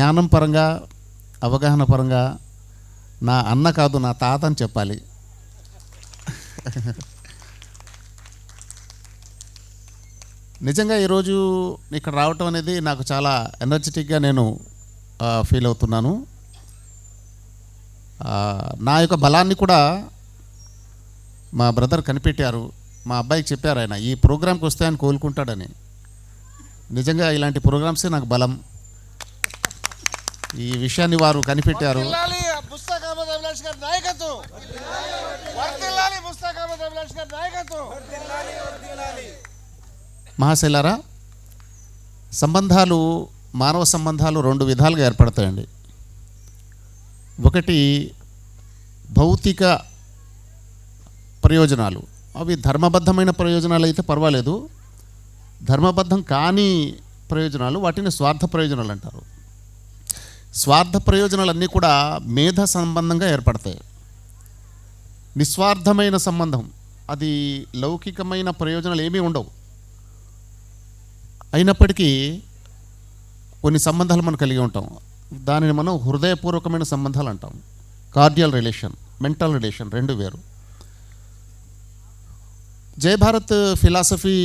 జ్ఞానం పరంగా, అవగాహన పరంగా నా అన్న కాదు, నా తాత అని చెప్పాలి. నిజంగా ఈరోజు ఇక్కడ రావటం అనేది నాకు చాలా ఎనర్జెటిక్గా నేను ఫీల్ అవుతున్నాను. నా యొక్క బలాన్ని కూడా మా బ్రదర్ కనిపెట్టారు. మా అబ్బాయికి చెప్పారు, ఆయన ఈ ప్రోగ్రాంకి వస్తే ఆయన కోలుకుంటాడని. నిజంగా ఇలాంటి ప్రోగ్రామ్సే నాకు బలం. ఈ విషయాన్ని వారు కనిపెట్టారు. మహాశైలారా, సంబంధాలు, మానవ సంబంధాలు రెండు విధాలుగా ఏర్పడతాయండి. ఒకటి భౌతిక ప్రయోజనాలు, అవి ధర్మబద్ధమైన ప్రయోజనాలు అయితే పర్వాలేదు. ధర్మబద్ధం కాని ప్రయోజనాలు, వాటిని స్వార్థ ప్రయోజనాలు అంటారు. స్వార్థ ప్రయోజనాలన్నీ కూడా మేధ సంబంధంగా ఏర్పడతాయి. నిస్వార్థమైన సంబంధం, అది లౌకికమైన ప్రయోజనాలు ఏమీ ఉండవు. అయినప్పటికీ కొన్ని సంబంధాలు మనం కలిగి ఉంటాం. దానిని మనం హృదయపూర్వకమైన సంబంధాలు అంటాం. కార్డియల్ రిలేషన్, మెంటల్ రిలేషన్ రెండు వేరు. జయభారత్ ఫిలాసఫీ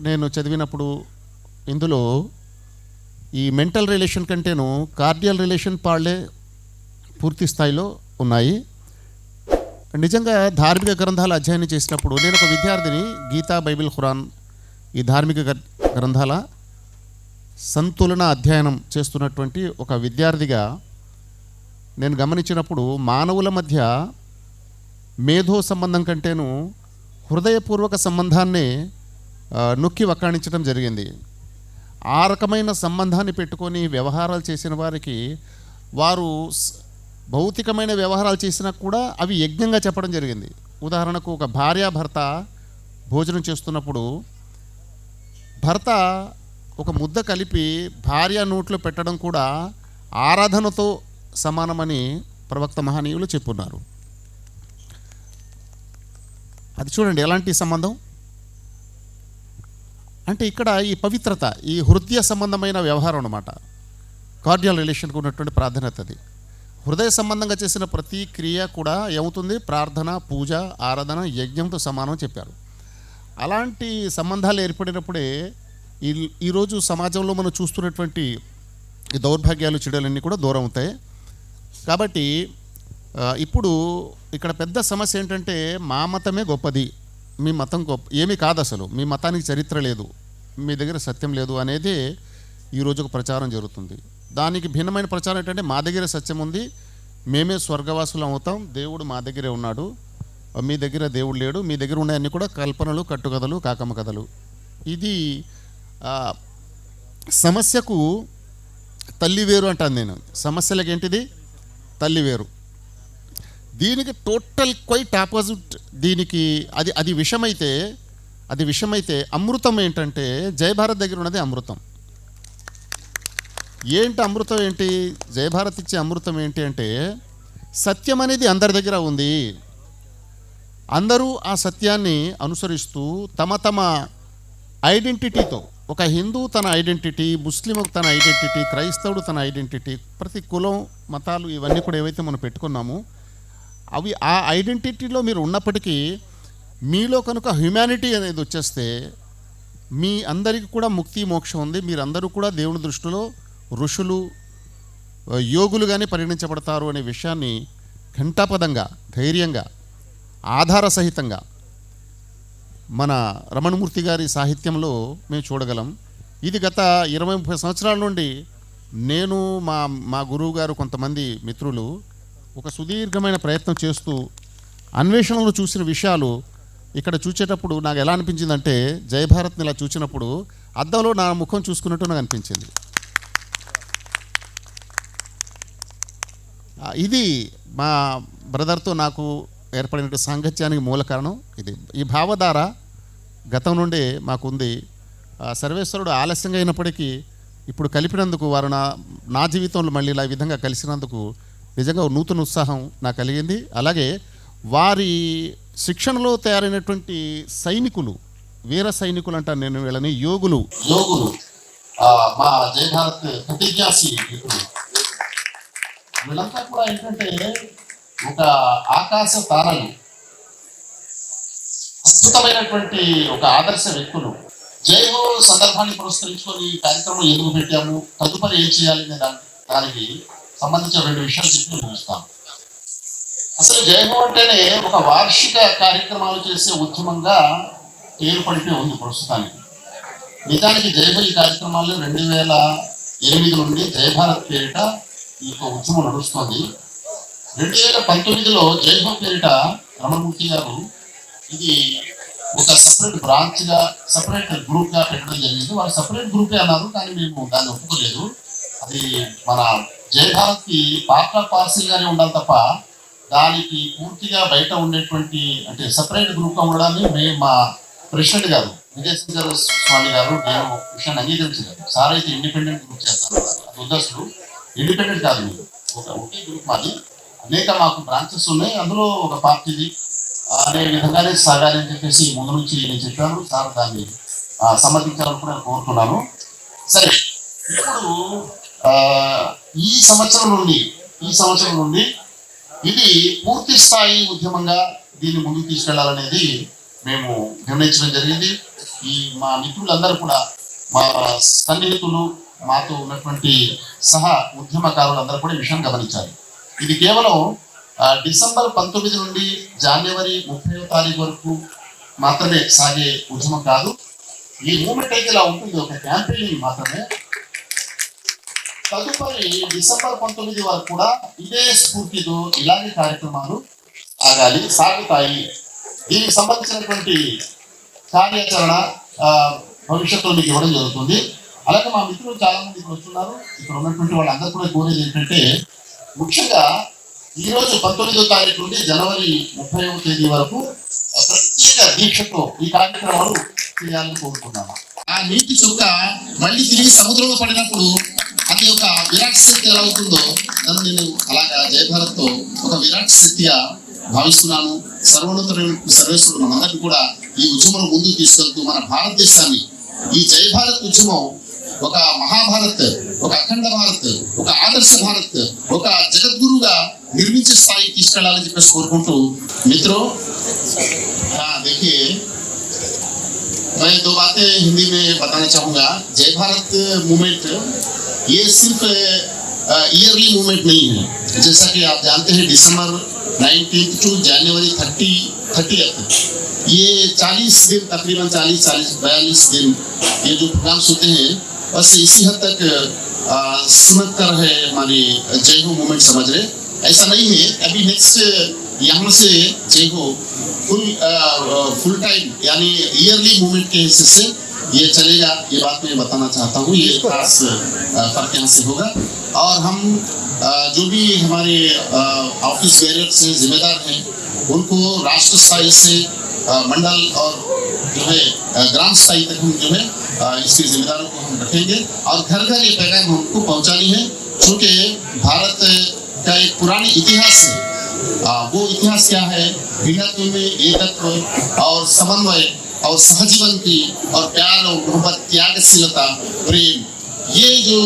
నేను చదివినప్పుడు ఇందులో ఈ మెంటల్ రిలేషన్ కంటేను కార్డియల్ రిలేషన్ పాళ్ళే పూర్తి స్థాయిలో ఉన్నాయి. నిజంగా ధార్మిక గ్రంథాలు అధ్యయనం చేసినప్పుడు నేను ఒక విద్యార్థిని, గీతా, బైబిల్, ఖురాన్ ఈ ధార్మిక గ్రంథాల సంతులన అధ్యయనం చేస్తున్నటువంటి ఒక విద్యార్థిగా నేను గమనించినప్పుడు మానవుల మధ్య మేధో సంబంధం కంటేను హృదయపూర్వక సంబంధాన్ని నొక్కి వక్కాణించడం జరిగింది. ఆ రకమైన సంబంధాన్ని పెట్టుకొని వ్యవహారాలు చేసిన వారికి వారు భౌతికమైన వ్యవహారాలు చేసినా కూడా అవి యజ్ఞంగా చెప్పడం జరిగింది. ఉదాహరణకు ఒక భార్యాభర్త భోజనం చేస్తున్నప్పుడు భర్త ఒక ముద్ద కలిపి భార్య నోట్లో పెట్టడం కూడా ఆరాధనతో సమానమని ప్రవక్త మహనీయులు చెప్పున్నారు. అది చూడండి ఎలాంటి సంబంధం అంటే, ఇక్కడ ఈ పవిత్రత, ఈ హృదయ సంబంధమైన వ్యవహారం అన్నమాట. కార్డియల్ రిలేషన్కు ఉన్నటువంటి ప్రాధాన్యత అది. హృదయ సంబంధంగా చేసిన ప్రతి క్రియ కూడా ఏమవుతుంది? ప్రార్థన, పూజ, ఆరాధన, యజ్ఞంతో సమానం చెప్పారు. అలాంటి సంబంధాలు ఏర్పడినప్పుడే ఈరోజు సమాజంలో మనం చూస్తున్నటువంటి ఈ దౌర్భాగ్యాలు, చెడులన్నీ కూడా దూరం అవుతాయి. కాబట్టి ఇప్పుడు ఇక్కడ పెద్ద సమస్య ఏంటంటే, మా మతమే గొప్పది, మీ మతం గొప్ప ఏమీ కాదు, అసలు మీ మతానికి చరిత్ర లేదు, మీ దగ్గర సత్యం లేదు అనేది ఈరోజు ఒక ప్రచారం జరుగుతుంది. దానికి భిన్నమైన ప్రచారం ఏంటంటే, మా దగ్గర సత్యం ఉంది, మేమే స్వర్గవాసులం అవుతాం, దేవుడు మా దగ్గరే ఉన్నాడు, మీ దగ్గర దేవుడు లేడు, మీ దగ్గర ఉన్నాయన్నీ కూడా కల్పనలు, కట్టుకథలు, కాకమ్మ కథలు. ఇది సమస్యకు తల్లి వేరు అంటాను నేను. సమస్యలకు ఏంటిది? తల్లి వేరు. దీనికి టోటల్ క్వైట్ ఆపోజిట్. దీనికి అది విషమైతే అమృతం ఏంటంటే, జయభారత్ దగ్గర ఉన్నది అమృతం. ఏంటి అమృతం? ఏంటి జయభారత్ ఇచ్చే అమృతం ఏంటి అంటే, సత్యం అనేది అందరి దగ్గర ఉంది. అందరూ ఆ సత్యాన్ని అనుసరిస్తూ తమ తమ ఐడెంటిటీతో, ఒక హిందూ తన ఐడెంటిటీ, ముస్లిం తన ఐడెంటిటీ, క్రైస్తవుడు తన ఐడెంటిటీ, ప్రతి కులం, మతాలు ఇవన్నీ కూడా ఏవైతే మనం పెట్టుకున్నామో అవి ఆ ఐడెంటిటీలో మీరు ఉన్నప్పటికీ మీలో కనుక హ్యుమానిటీ అనేది వచ్చేస్తే మీ అందరికీ కూడా ముక్తి, మోక్షం ఉంది. మీరందరూ కూడా దేవుని దృష్టిలో ఋషులు, యోగులుగానే పరిగణించబడతారు అనే విషయాన్ని ఘంటాపదంగా, ధైర్యంగా, ఆధార సహితంగా మన రమణమూర్తి గారి సాహిత్యంలో మేము చూడగలం. ఇది గత 20-30 సంవత్సరాల నుండి నేను, మా గురువు గారు, కొంతమంది మిత్రులు ఒక సుదీర్ఘమైన ప్రయత్నం చేస్తూ అన్వేషణలో చూసిన విషయాలు ఇక్కడ చూసేటప్పుడు నాకు ఎలా అనిపించిందంటే, జయభారత్ని ఇలా చూసినప్పుడు అద్దంలో నా ముఖం చూసుకున్నట్టు నాకు అనిపించింది. ఇది మా బ్రదర్తో నాకు ఏర్పడిన సాంగత్యానికి మూల కారణం ఇది. ఈ భావధార గతం నుండే మాకుంది. సర్వేశ్వరుడు ఆలస్యంగా అయినప్పటికీ ఇప్పుడు కలిపినందుకు, వారు నా జీవితంలో మళ్ళీ ఇలా ఈ విధంగా కలిసినందుకు నిజంగా నూతన ఉత్సాహం నాకు కలిగింది. అలాగే వారి శిక్షణలో తయారైనటువంటి సైనికులు, వీర సైనికులు అంటాను నేను వీళ్ళని, యోగులు మా జయభారత్ ప్రతిజ్ఞాసి వీళ్ళంతా కూడా ఏంటంటే ఒక ఆకాశ తారలు, అద్భుతమైనటువంటి ఒక ఆదర్శ వ్యక్తులు. జైహో సందర్భాన్ని పురస్కరించుకొని ఈ కార్యక్రమం ఎందుకు పెట్టాము, తదుపరి ఏం చేయాలి అనే దానికి సంబంధించిన 2 విషయాలు చెప్పి చూస్తాం. అసలు జైహో అంటేనే ఒక వార్షిక కార్యక్రమాలు చేసే ఉద్యమంగా ఏర్పడిపోయి ఉంది ప్రస్తుతానికి. నిజానికి జైహో ఈ కార్యక్రమాలు 2008 నుండి జయభారత్ పేరిట ఈ యొక్క ఉద్యమం నడుస్తుంది. 2019లో జైహో పేరిట రమణమూర్తి గారు ఇది ఒక సపరేట్ బ్రాంచ్ గా, సపరేట్ గ్రూప్ గా పెట్టడం జరిగింది. వాళ్ళు సపరేట్ గ్రూపే అన్నారు, కానీ మేము దాన్ని ఒప్పుకోలేదు. అది మన జయభారత్ కి పార్ట్ ఆఫ్ పార్సిల్ గానే ఉండాలి తప్ప దానికి పూర్తిగా బయట ఉండేటువంటి అంటే సపరేట్ గ్రూప్ గా ఉండడాన్ని మేము మా ప్రెసిడెంట్ గారు విజయశంకర్ స్వామి గారు నేను విషయాన్ని అంగీకరించలేదు. సార్ అయితే ఇండిపెండెంట్ గ్రూప్ చేస్తాను, అది ఉద్దేశులు ఇండిపెండెంట్ కాదు, మీరు ఒకే గ్రూప్ మాది, అనేక మాకు బ్రాంచెస్ ఉన్నాయి, అందులో ఒక పార్టీది అనే విధంగానే సాగాలని చెప్పేసి ముందు నుంచి నేను చెప్పాను. సార్ దాన్ని సమర్థించాలని కూడా కోరుతున్నాను. సరే, ఇప్పుడు ఈ సంవత్సరం నుండి ఇది పూర్తి స్థాయి ఉద్యమంగా దీన్ని ముందుకు తీసుకెళ్లాలనేది మేము నిర్ణయించడం జరిగింది. ఈ మా మిత్రులందరూ కూడా, మా సన్నిహితులు, మాతో ఉన్నటువంటి సహా ఉద్యమకారులు అందరూ కూడా ఈ విషయం గమనించాలి. ఇది కేవలం డిసెంబర్ 19 నుండి జనవరి 30వ తారీఖు వరకు మాత్రమే సాగే ఉద్యమం కాదు. ఈ మూమెంట్ అయితే ఇలా ఉంటుంది, ఒక క్యాంపెయినింగ్ మాత్రమే. తదుపరి డిసెంబర్ 19 వరకు కూడా ఇదే స్ఫూర్తితో ఇలాంటి కార్యక్రమాలు సాగుతాయి. దీనికి సంబంధించినటువంటి కార్యాచరణ భవిష్యత్తులో మీకు ఇవ్వడం జరుగుతుంది. అలాగే మా మిత్రులు చాలా మంది ఇక్కడ వస్తున్నారు. ఇక్కడ ఉన్నటువంటి వాళ్ళందరూ కూడా కోరేది ఏంటంటే, ముఖ్యంగా ఈరోజు 19వ తారీఖు నుండి జనవరి 30వ తేదీ వరకు ప్రత్యేక దీక్షతో ఈ కార్యక్రమాలు చేయాలని కోరుకున్నాను. ఆ నీటి చుక్క మళ్ళీ తిరిగి సముద్రంలో పడినప్పుడు అది ఒక విరాట్ శక్తి ఎలా అవుతుందో నన్ను నేను అలాగా జయభారత్తో ఒక విరాట్ శక్తిగా భావిస్తున్నాను. సర్వేశ్వరుడు మనందరినీ కూడా ఈ ఉద్యమం ముందుకు తీసుకెళ్తూ మన భారతదేశాన్ని ఈ జయభారత్ ఉద్యమం ఒక మహాభారత్, ఒక అఖండ భారత్, ఒక ఆదర్శ భారత్, ఒక జగద్గురుగా నిర్మించే స్థాయికి తీసుకెళ్లాలని చెప్పేసి కోరుకుంటూ మిత్రో देखिए मैं 2 बातें हिंदी में बताना चाहूँगा. जय भारत मूवमेंट ये सिर्फ ईयरली मूवमेंट नहीं है. जैसा कि आप जानते हैं दिसंबर 19 टू जनवरी 30th ये 40 दिन, तकरीबन 42 दिन ये जो प्रोग्राम्स होते हैं बस इसी हद तक सीमित कर है हमारी जय हो मूवमेंट, समझ रहे. ऐसा नहीं है. अभी नेक्स्ट यहाँ से जय हो फुल टाइम यानी ईयरली मूवमेंट के हिस्से से ये चलेगा. ये बात मैं बताना चाहता हूँ. ये खास फर्क यहाँ से होगा. और हम जो भी हमारे ऑफिस बेयरर्स हैं, जिम्मेदार हैं, उनको राष्ट्र स्थाई से मंडल और जो है ग्राम स्थाई तक हम जो है इसके जिम्मेदारों को हम रखेंगे. और घर घर ये पैगाम हमको पहुँचानी है. चूँकि भारत का एक पुरानी इतिहास है. वो इतिहास क्या है? भिन्नत्व में एकत्व और समन्वय और सहजीवन की और प्यार और मोहब्बत, त्यागशीलता, प्रेम, ये जो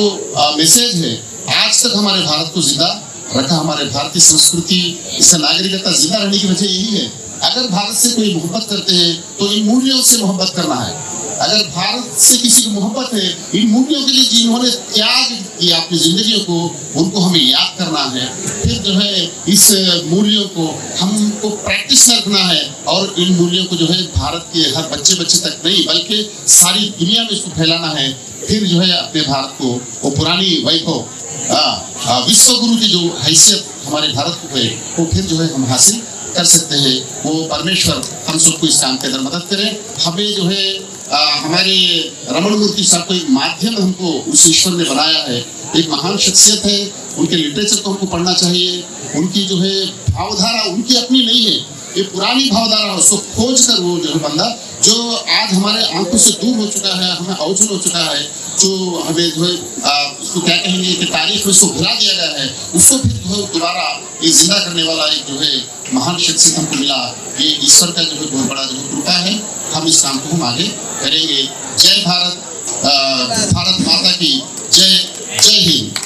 मैसेज है आज तक हमारे भारत को जिंदा रखा. हमारे भारतीय संस्कृति, इसका नागरिकता जिंदा रहने की वजह यही है. अगर भारत से कोई मोहब्बत करते हैं तो इन मूल्यों से मोहब्बत करना है. अगर भारत से किसी को मोहब्बत है, इन मूल्यों के लिए जिन्होंने त्याग किया अपनी जिंदगियों को, उनको हमें याद करना है. फिर जो है इस मूल्यों को हमको प्रैक्टिस में रखना है. और इन मूल्यों को जो है भारत के हर बच्चे तक नहीं बल्कि सारी दुनिया में इसको फैलाना है. फिर जो है अपने भारत को वो पुरानी वैभव विश्व गुरु की जो हैसियत हमारे भारत को है वो फिर जो है हम हासिल कर सकते हैं. वो परमेश्वर हम सबको इस काम के अंदर मदद करें. हमें जो है हमारे रमण मूर्ति साहब को एक माध्यम हमको उस ईश्वर ने बनाया है. एक महान शख्सियत है. उनके लिटरेचर को हमको पढ़ना चाहिए. उनकी जो है भावधारा उनकी अपनी नहीं है, ये पुरानी भावधारा है. उसको खोज कर वो जो है बंदा जो आज हमारे आंखों से दूर हो चुका है, हमें अवचल हो चुका है, जो हमें जो है उसको क्या कहेंगे कि तारीख में उसको भुला दिया गया है, उसको फिर जो है दोबारा ये जिंदा करने वाला एक जो है महान शख्सियत हमको मिला. ये ईश्वर का जो है बहुत बड़ा जो कृपा है. हम इस काम को हम आगे करेंगे. जय भारत, भारत माता की जय. जय हिंद.